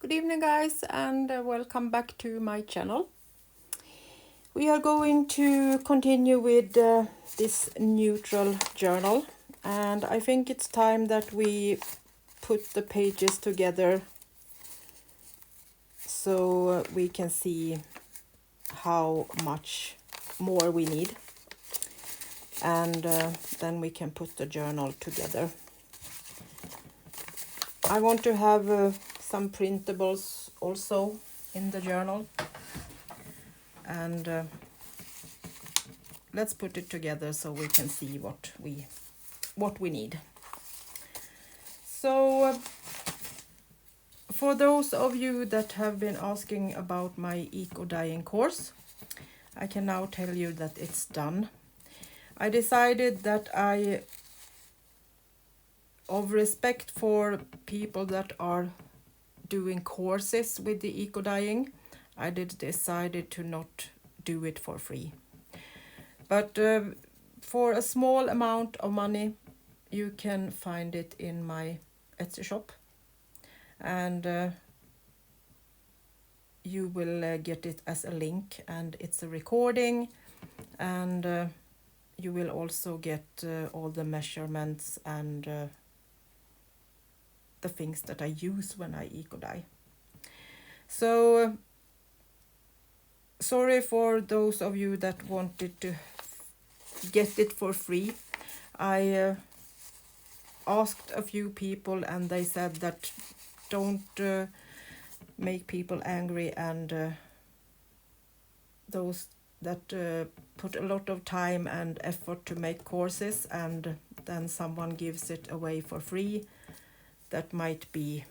Good evening guys, and welcome back to my channel. We are going to continue with this neutral journal, and I think it's time that we put the pages together so we can see how much more we need, and then we can put the journal together. I want to have some printables also in the journal, and let's put it together so we can see what we need. So for those of you that have been asking about my Ecodyeing course, I can now tell you that it's done. I decided that of respect for people that are doing courses with the Ecodyeing, I decided to not do it for free. But for a small amount of money, you can find it in my Etsy shop, and you will get it as a link, and it's a recording, and you will also get all the measurements and the things that I use when I Ecodye. So sorry for those of you that wanted to get it for free. I asked a few people and they said that don't make people angry, and those that put a lot of time and effort to make courses and then someone gives it away for free, that might be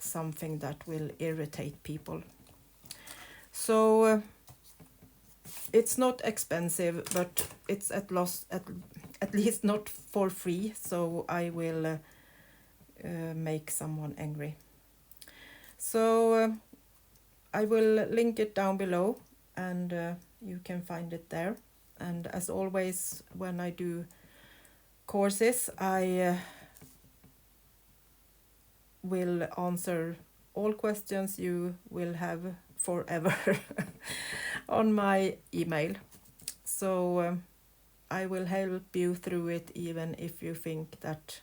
something that will irritate people. So it's not expensive, but it's at least not for free, so I will make someone angry. So I will link it down below, and you can find it there. And as always, when I do courses, I will answer all questions you will have forever on my email. So I will help you through it, even if you think that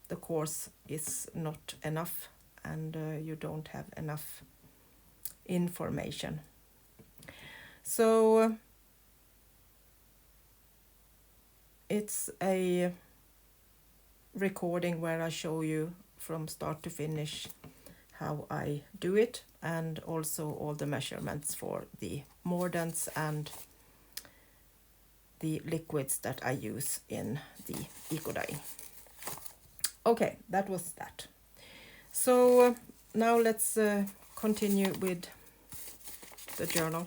the course is not enough and you don't have enough information. So it's a recording where I show you from start to finish how I do it, and also all the measurements for the mordants and the liquids that I use in the Ecodyeing. Okay, that was that. So now let's continue with the journal.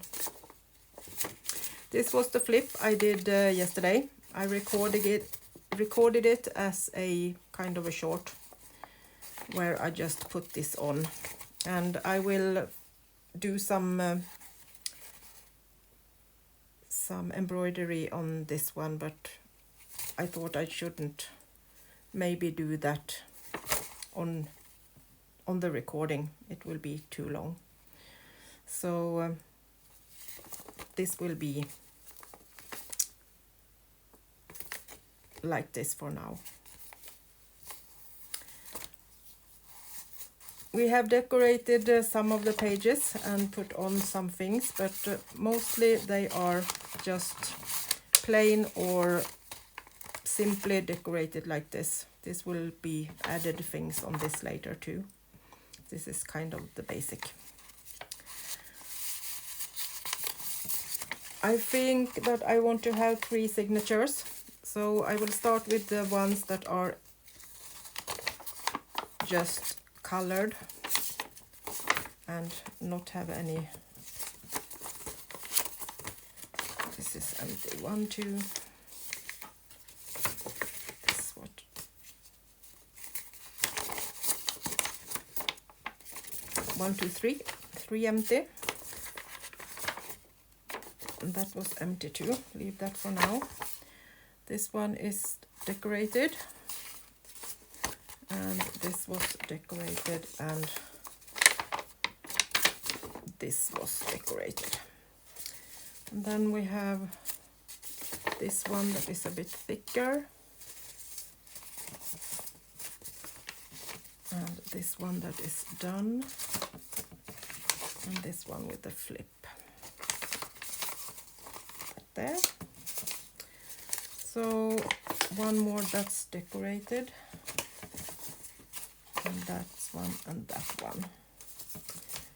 This was the flip I did yesterday. I recorded it as a kind of a short where I just put this on, and I will do some embroidery on this one, but I thought I shouldn't maybe do that on the recording. It will be too long. So this will be like this for now. We have decorated some of the pages and put on some things, but mostly they are just plain or simply decorated like this. This will be added things on this later too. This is kind of the basic. I think that I want to have 3 signatures, so I will start with the ones that are just colored and not have any. This is empty. 1, 2. This what? 1, 2, 3. 3 empty. And that was empty too. Leave that for now. This one is decorated. and this was decorated, and this was decorated. And then we have this one that is a bit thicker, and this one that is done, and this one with the flip there. So one more that's decorated, and that's one and that one.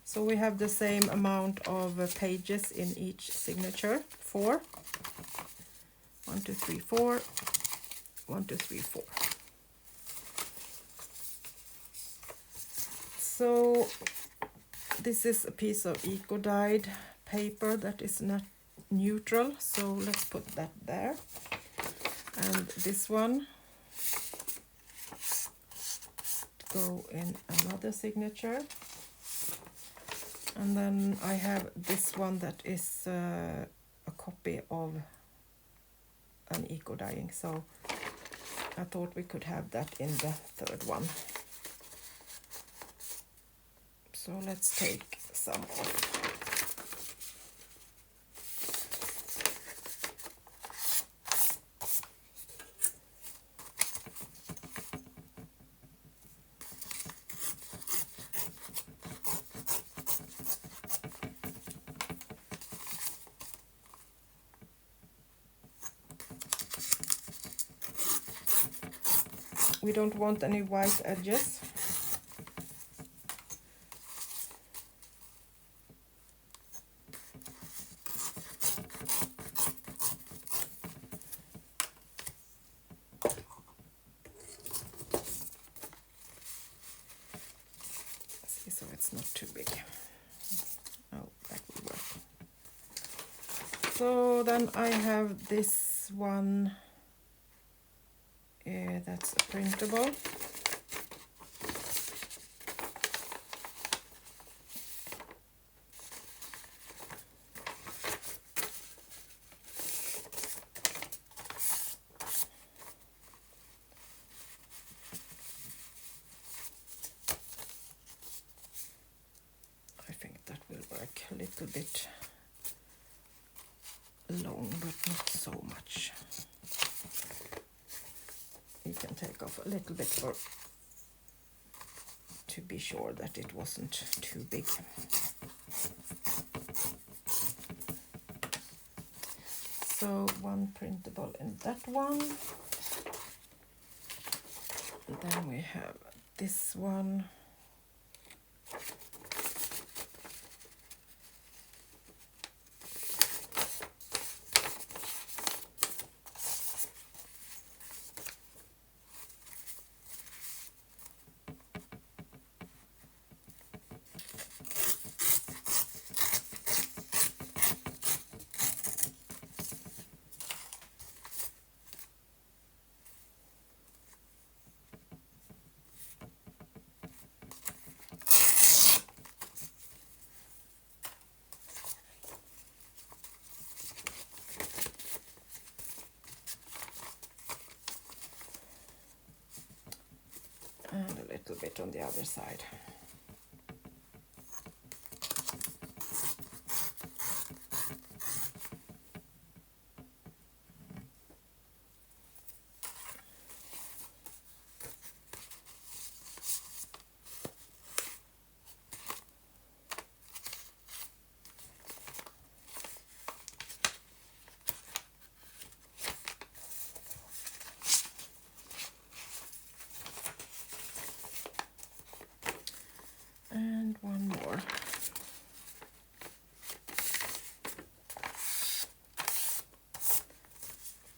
So we have the same amount of pages in each signature, 4. 1, 2, 3, 4. 1, 2, 3, 4. So this is a piece of eco-dyed paper that is not neutral, so let's put that there. And this one go in another signature. And then I have this one that is a copy of an Ecodyeing, so I thought we could have that in the third one. So let's take some off. We don't want any white edges. See, so it's not too big. Oh, that will work. So then I have this one. That's printable. I think that will work a little bit long, but not so much. You can take off a little bit to be sure that it wasn't too big. So one printable in that one. And then we have this one. And a little bit on the other side. And one more.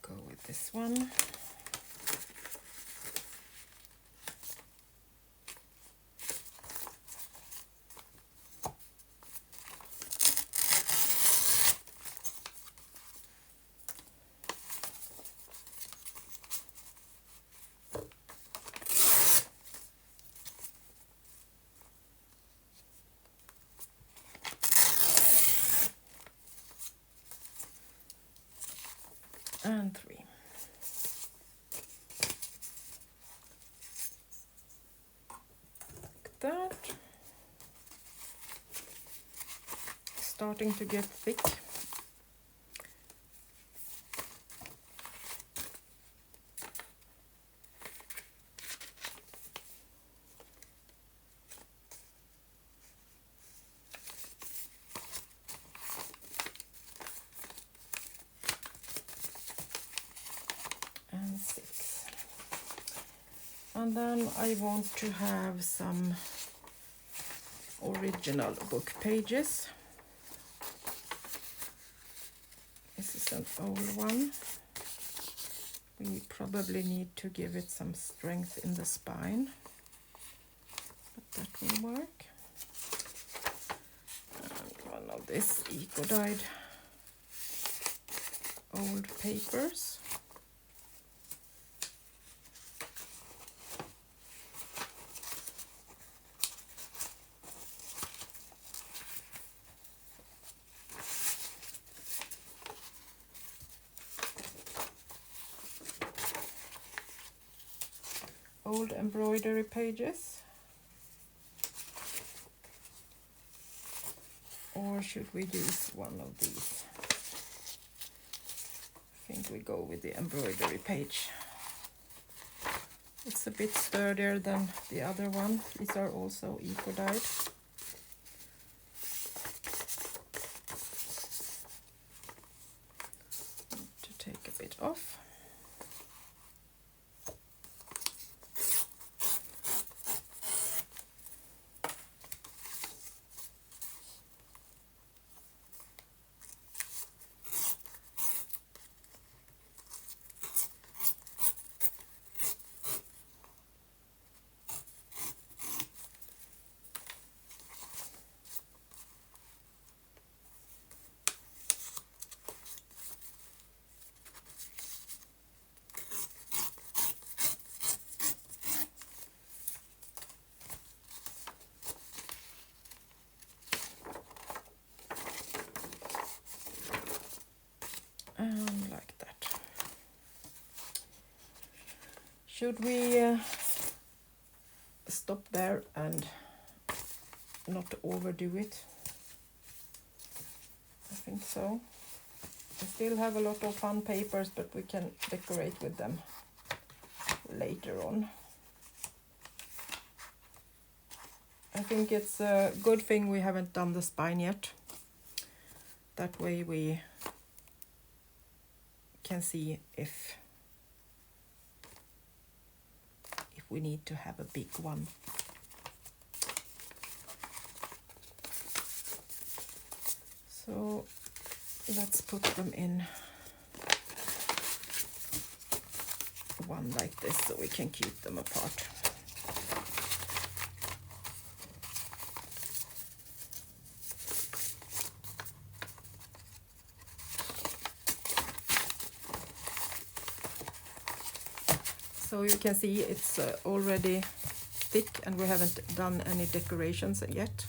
Go with this one. And 3. starting to get thick. And 6. And then I want to have some original book pages. This is an old one. We probably need to give it some strength in the spine, but that will work. And one of this Ecodyeing old papers. Old embroidery pages, or should we use one of these? I think we go with the embroidery page. It's a bit sturdier than the other one. These are also eco-dyed. To take a bit off. Like that. Should we stop there and not overdo it? I think so. I still have a lot of fun papers, but we can decorate with them later on. I think it's a good thing we haven't done the spine yet. That way we can see if we need to have a big one. So let's put them in one like this so we can keep them apart. So you can see it's already thick and we haven't done any decorations yet.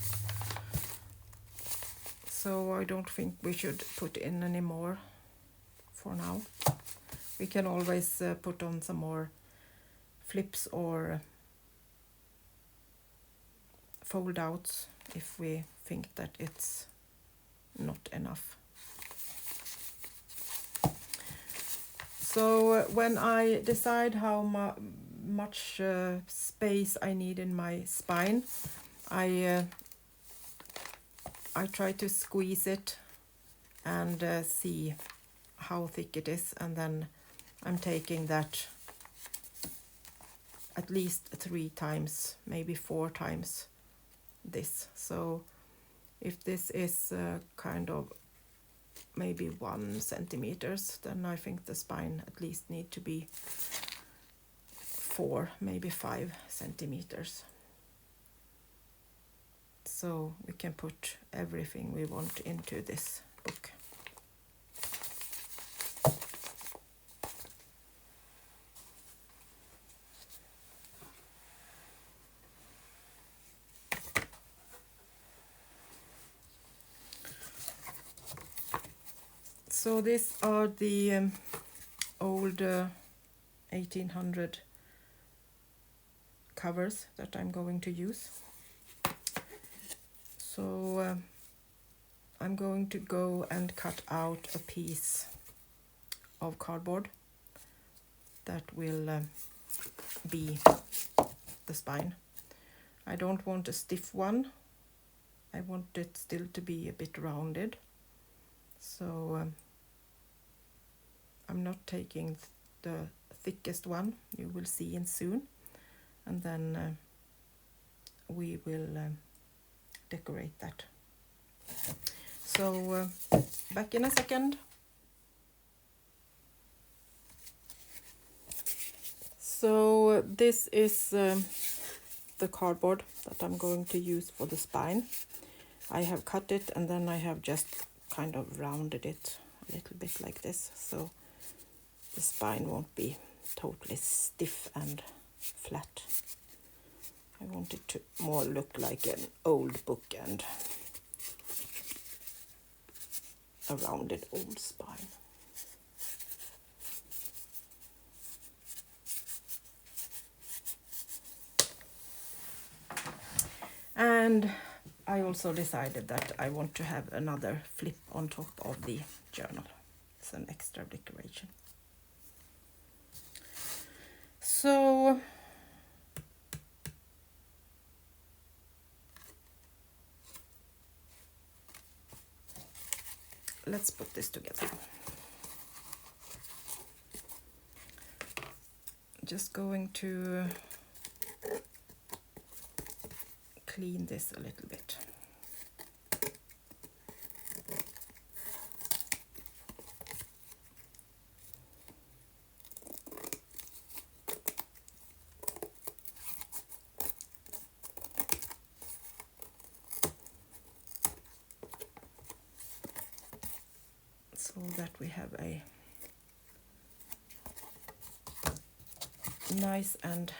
So I don't think we should put in any more for now. We can always put on some more flips or fold outs if we think that it's not enough. So when I decide how much space I need in my spine, I try to squeeze it and see how thick it is, and then I'm taking that at least 3 times, maybe 4 times this. So if this is kind of maybe 1 centimeters, then I think the spine at least need to be 4, maybe 5 centimeters. So we can put everything we want into this book. So these are the old 1800 covers that I'm going to use. So I'm going to go and cut out a piece of cardboard that will be the spine. I don't want a stiff one. I want it still to be a bit rounded. So I'm not taking the thickest one, you will see in soon. And then we will decorate that. So back in a second. So this is the cardboard that I'm going to use for the spine. I have cut it and then I have just kind of rounded it a little bit like this, so the spine won't be totally stiff and flat. I want it to more look like an old book and a rounded old spine. And I also decided that I want to have another flip on top of the journal. It's an extra decoration. So let's put this together. Just going to clean this a little bit. So that we have a nice and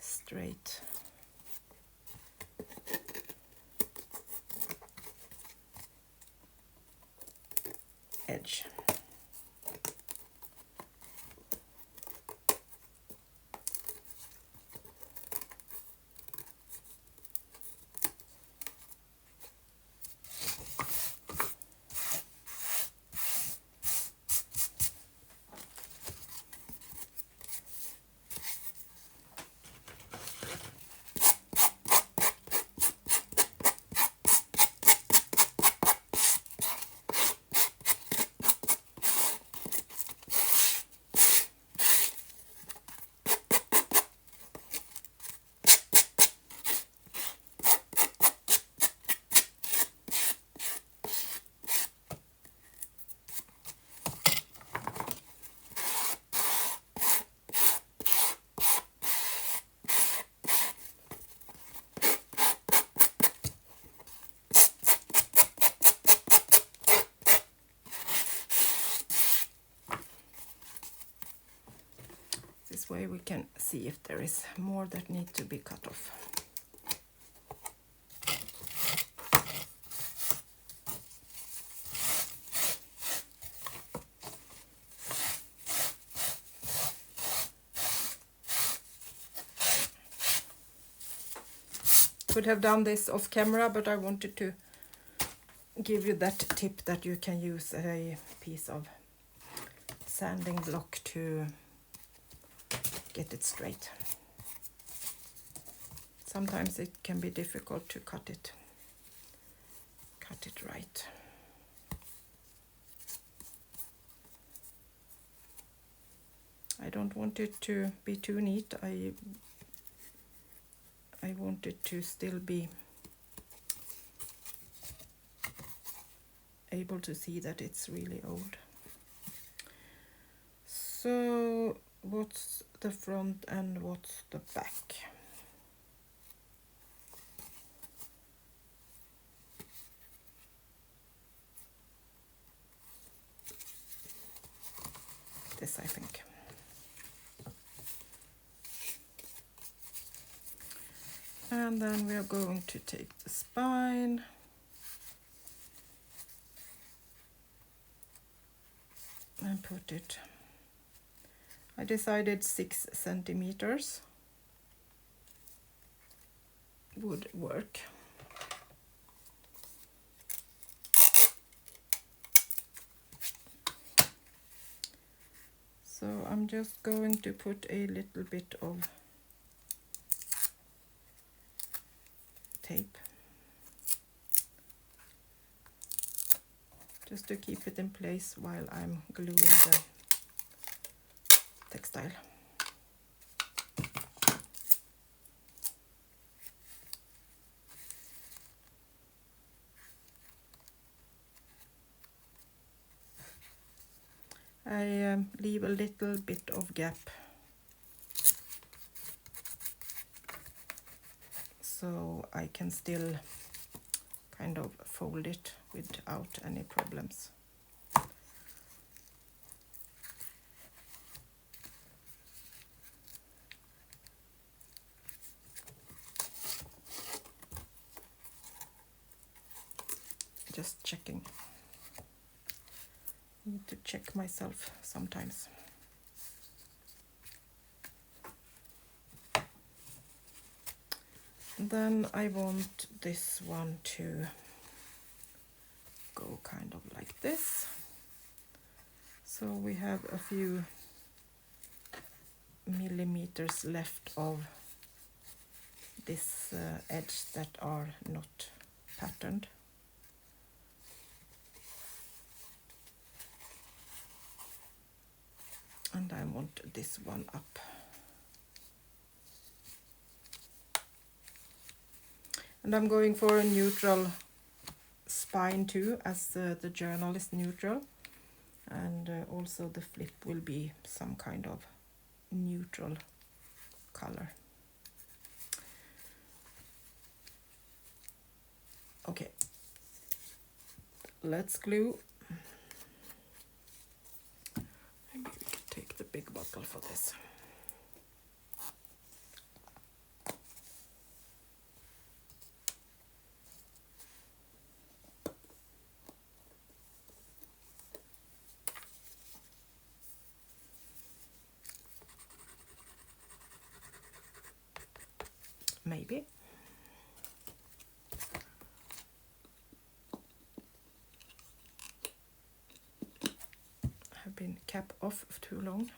straight edge. This way we can see if there is more that need to be cut off. Could have done this off camera, but I wanted to give you that tip that you can use a piece of sanding block to get it straight. Sometimes it can be difficult to cut it right. I don't want it to be too neat. I want it to still be able to see that it's really old. So what's the front and what's the back? This, I think. And then we are going to take the spine and put it. I decided 6 centimeters would work. So I'm just going to put a little bit of tape just to keep it in place while I'm gluing the textile. I leave a little bit of gap so I can still kind of fold it without any problems. Just checking. Need to check myself sometimes. Then I want this one to go kind of like this. So we have a few millimeters left of this edge that are not patterned. And I want this one up. And I'm going for a neutral spine too, as the journal is neutral. And also the flip will be some kind of neutral color. Okay, let's glue. Maybe we can take the big bottle for this. Maybe. I've been cap off too long.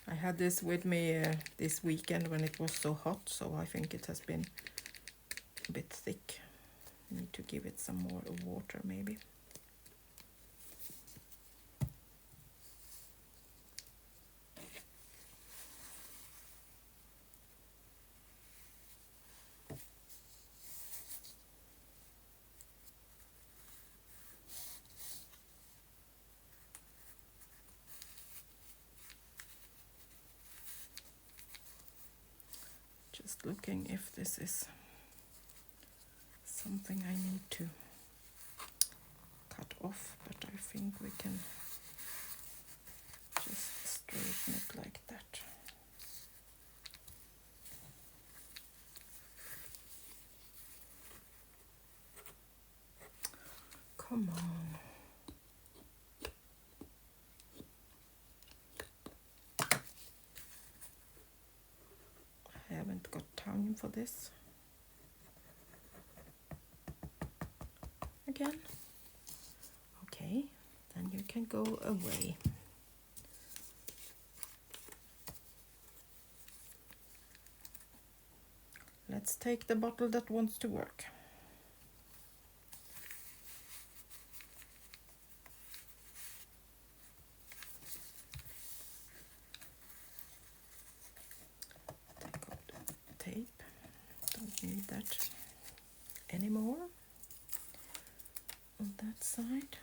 I had this with me this weekend when it was so hot, so I think it has been a bit thick. Need to give it some more water maybe. Just looking if this is something I need to cut off, but I think we can just straighten it like that. Come on. I haven't got time for this. Again. Okay, then you can go away. Let's take the bottle that wants to work. Take out the tape. Don't need that anymore. side.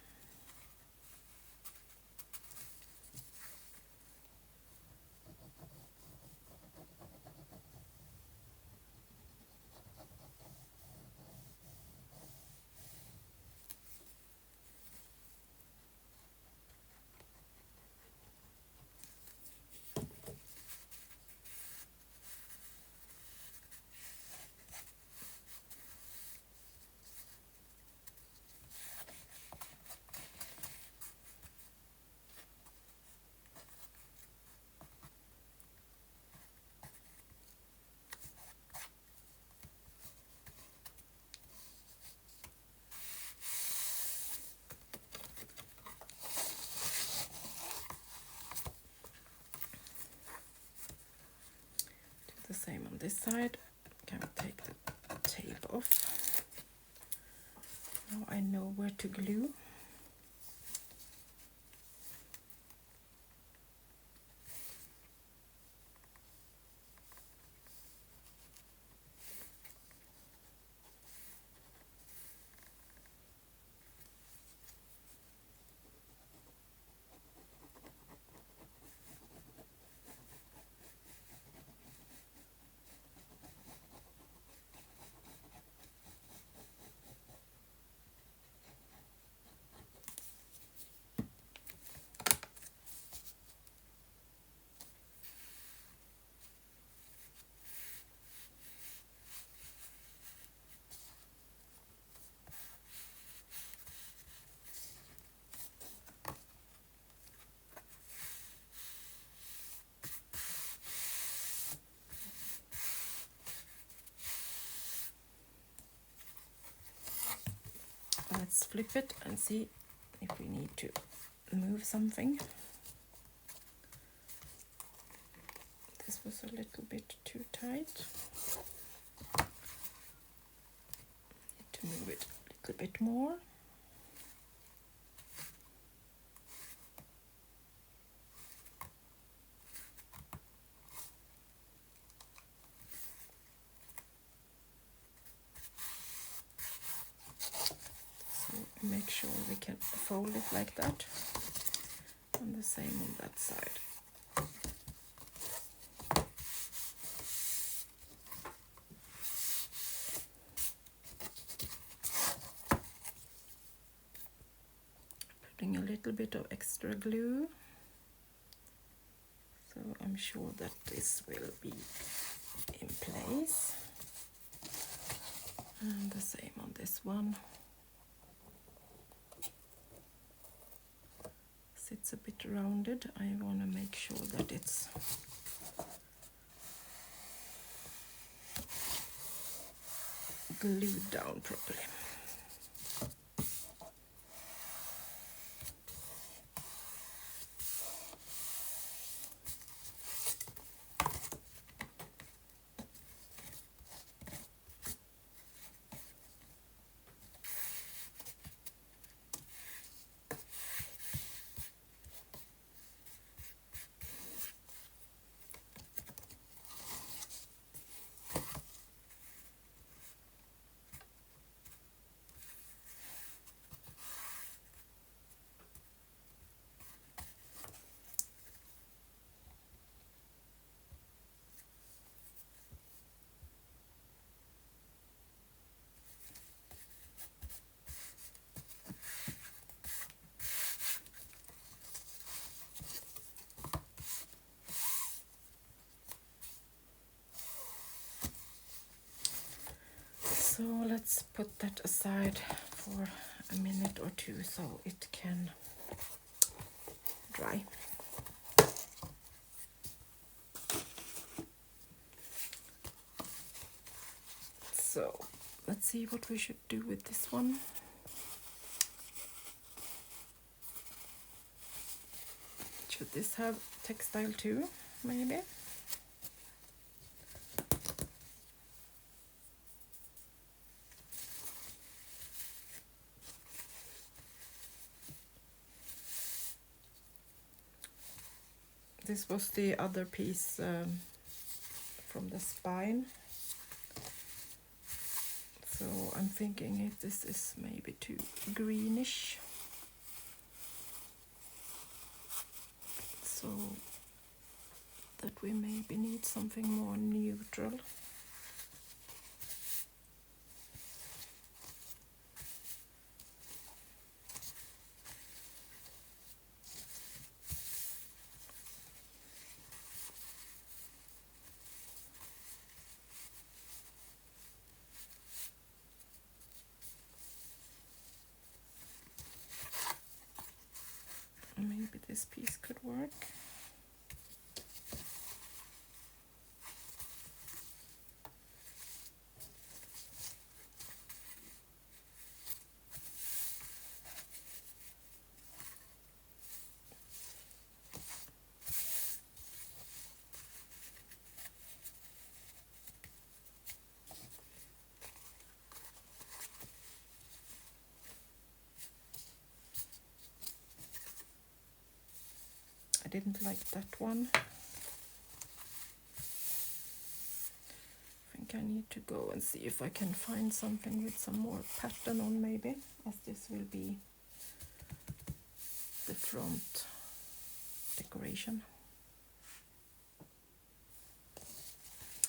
The same on this side. Can take the tape off. Now I know where to glue. Let's flip it and see if we need to move something. This was a little bit too tight. Need to move it a little bit more. Make sure we can fold it like that, and the same on that side. Putting a little bit of extra glue, so I'm sure that this will be in place, and the same on this one. It's a bit rounded. I want to make sure that it's glued down properly. So let's put that aside for a minute or two so it can dry. So let's see what we should do with this one. Should this have textile too, maybe? This was the other piece from the spine. So I'm thinking if this is maybe too greenish. So that we maybe need something more neutral. Maybe this piece could work. I didn't like that one. I think I need to go and see if I can find something with some more pattern on maybe, as this will be the front decoration.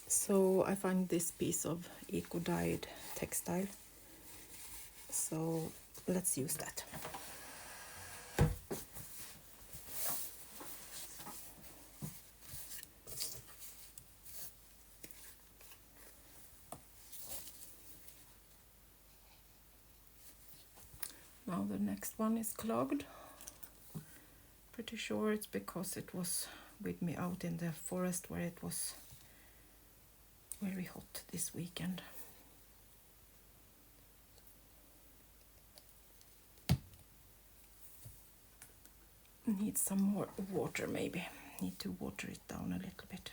So I find this piece of eco-dyed textile. So let's use that. Now the next one is clogged. Pretty sure it's because it was with me out in the forest where it was very hot this weekend. Need some more water maybe. Need to water it down a little bit.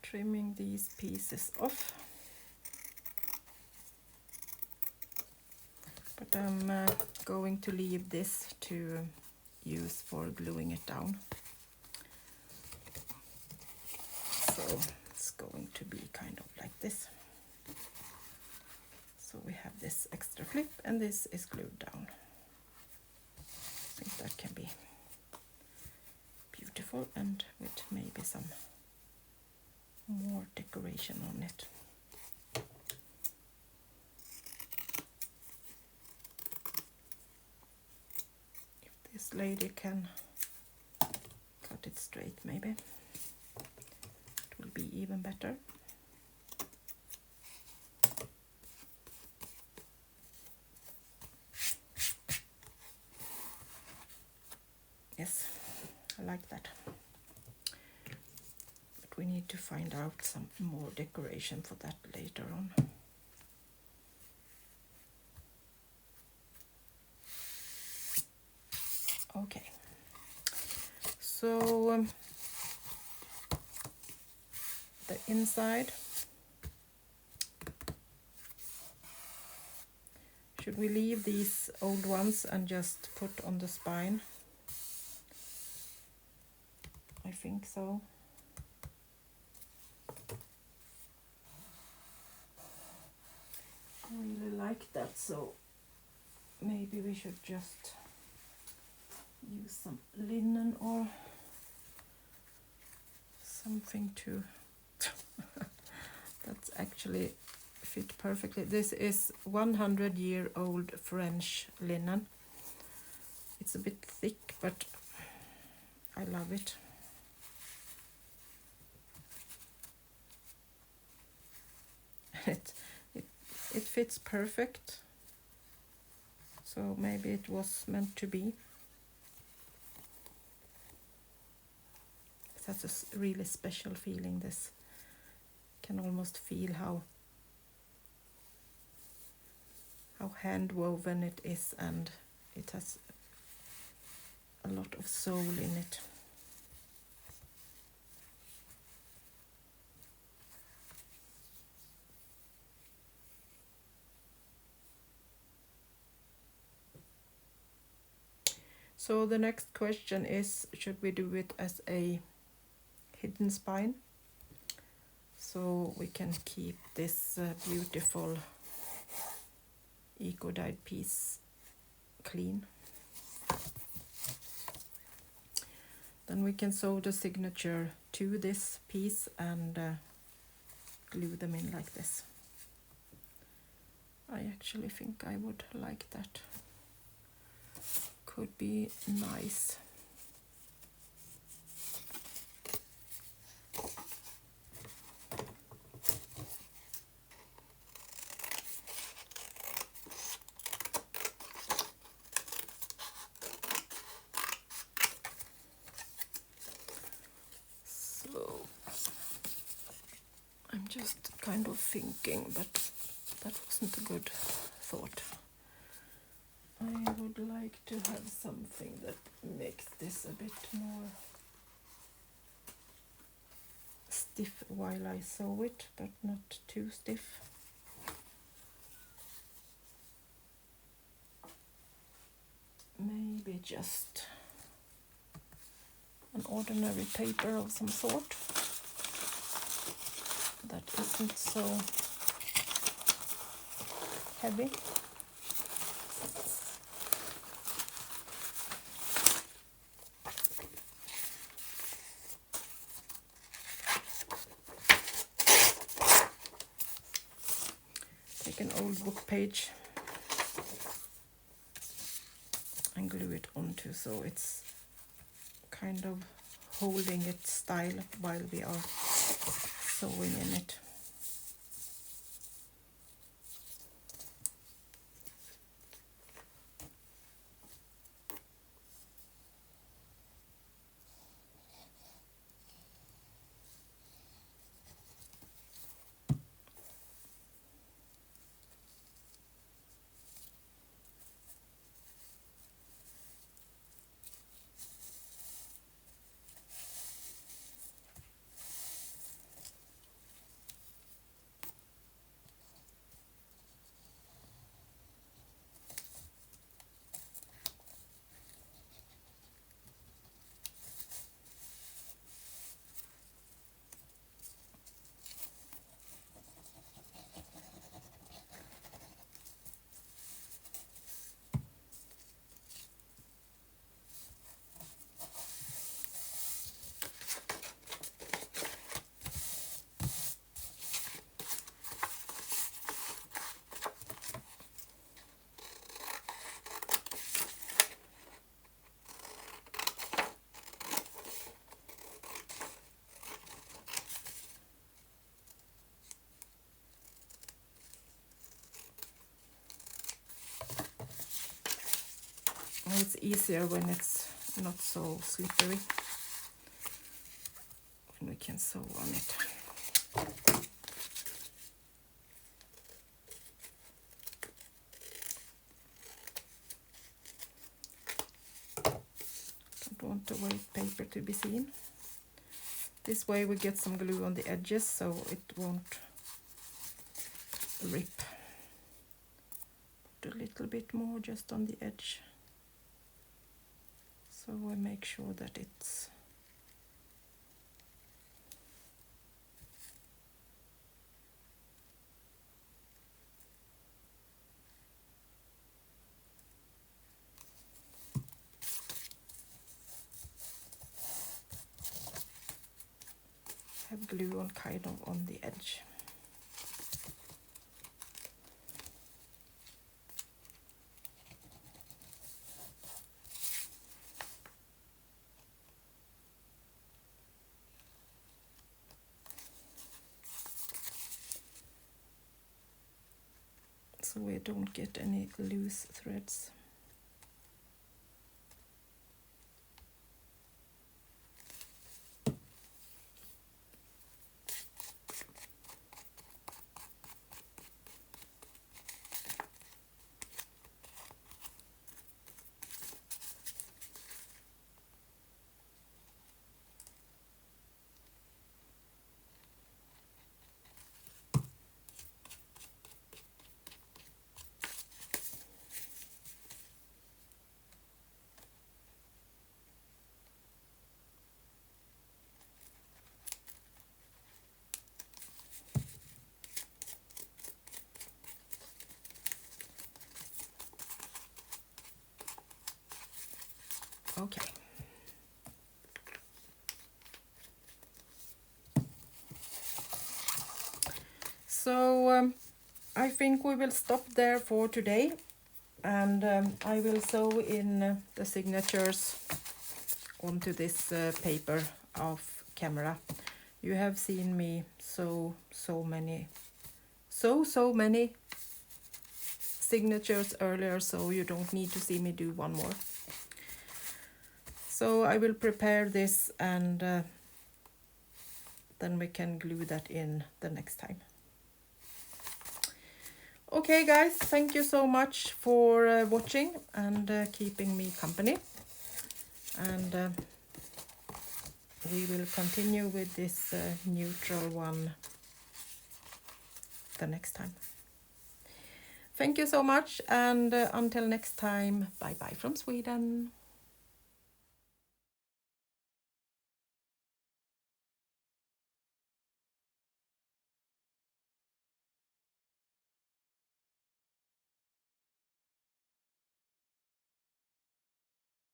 Trimming these pieces off, but I'm going to leave this to use for gluing it down. So it's going to be kind of like this. So we have this extra flip and this is glued down. I think that can be beautiful and with maybe some more decoration on it. If this lady can cut it straight, maybe it will be even better. Yes, I like that. We need to find out some more decoration for that later on. So the inside, should we leave these old ones and just put on the spine? I think so. I really like that, so maybe we should just use some linen or something to that's actually fit perfectly. This is 100-year-old French linen. It's a bit thick, but I love it. It fits perfect, so maybe it was meant to be. It has a really special feeling. This can almost feel how hand woven it is, and it has a lot of soul in it. So the next question is, should we do it as a hidden spine? So we can keep this beautiful eco-dyed piece clean. Then we can sew the signature to this piece and glue them in like this. I actually think I would like that. Could be nice. So I'm just kind of thinking, but that wasn't a good thought. I would like to have something that makes this a bit more stiff while I sew it, but not too stiff. Maybe just an ordinary paper of some sort that isn't so heavy. Take an old book page and glue it onto, so it's kind of holding its style while we are sewing in it. It's easier when it's not so slippery, when we can sew on it. Don't want the white paper to be seen. This way we get some glue on the edges so it won't rip. Put a little bit more just on the edge. So I make sure that it's have glue on kind of on the edge. So we don't get any loose threads. Okay. So I think we will stop there for today, and I will sew in the signatures onto this paper off camera. You have seen me sew so many signatures earlier, so you don't need to see me do one more. So I will prepare this, and then we can glue that in the next time. Okay guys, thank you so much for watching and keeping me company. And we will continue with this neutral one the next time. Thank you so much, and until next time, bye bye from Sweden.